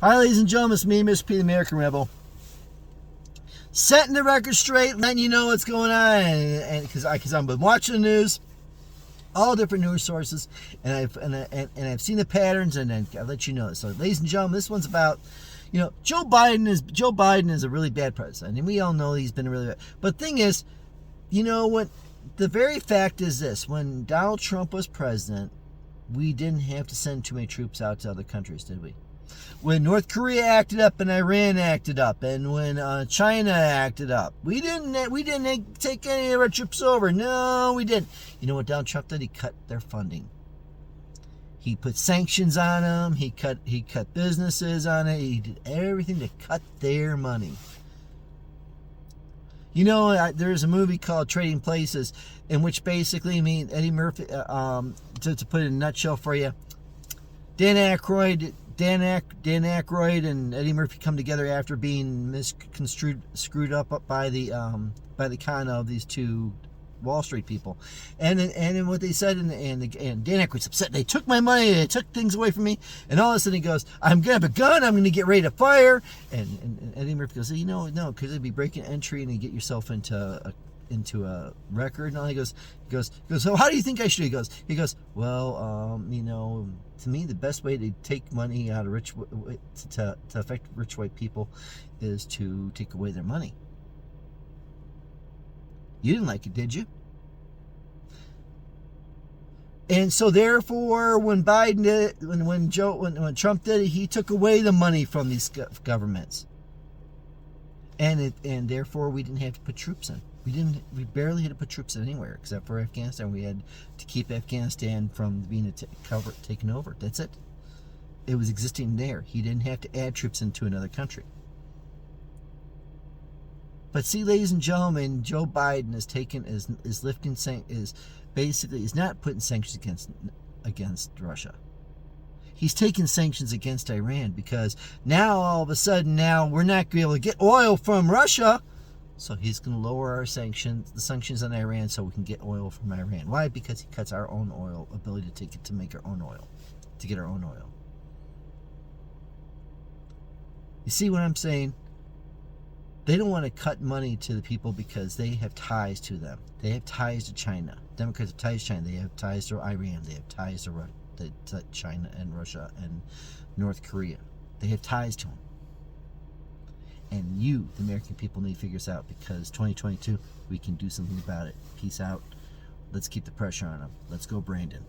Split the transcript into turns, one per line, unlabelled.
Hi, ladies and gentlemen, it's me, Mr. P, the American Rebel. Setting the record straight, letting you know what's going on, and because I've been watching the news, all different news sources, and I've seen the patterns, and then I'll let you know. So, ladies and gentlemen, this one's about, Joe Biden is a really bad president, and we all know he's been really bad. But the thing is, when the very fact is this: when Donald Trump was president, we didn't have to send too many troops out to other countries, did we? When North Korea acted up and Iran acted up, and when China acted up, we didn't take any of our troops over. No, we didn't. You know what Donald Trump did? He cut their funding. He put sanctions on them. He cut businesses on it. He did everything to cut their money. There's a movie called Trading Places, in which basically, Eddie Murphy, to put it in a nutshell for you, Dan Aykroyd and Eddie Murphy come together after being screwed up by the con of these two Wall Street people, and then what they said, and Dan Aykroyd's upset. They took my money, they took things away from me, and all of a sudden he goes, "I'm gonna have a gun, I'm gonna get ready to fire," and Eddie Murphy goes, no, because it'd be breaking entry and you get yourself into a record. And all he goes, so how do you think I should? He goes, well, to me the best way to take money out of to affect rich white people is to take away their money. You didn't like it, did you? And so therefore, when Biden did it, when Trump did it, he took away the money from these governments, and therefore we didn't have to put troops in. We barely had to put troops in anywhere except for Afghanistan. We had to keep Afghanistan from being taken over. That's it. It was existing there. He didn't have to add troops into another country. But see, ladies and gentlemen, Joe Biden is not putting sanctions against Russia. He's taking sanctions against Iran, because now all of a sudden we're not going to be able to get oil from Russia. So he's going to lower the sanctions on Iran, so we can get oil from Iran. Why? Because he cuts our own oil ability to make our own oil, to get our own oil. You see what I'm saying? They don't want to cut money to the people because they have ties to them. They have ties to China. Democrats have ties to China. They have ties to Iran. They have ties to China and Russia and North Korea. They have ties to them. And you, the American people, need to figure this out, because 2022, we can do something about it. Peace out. Let's keep the pressure on them. Let's go, Brandon.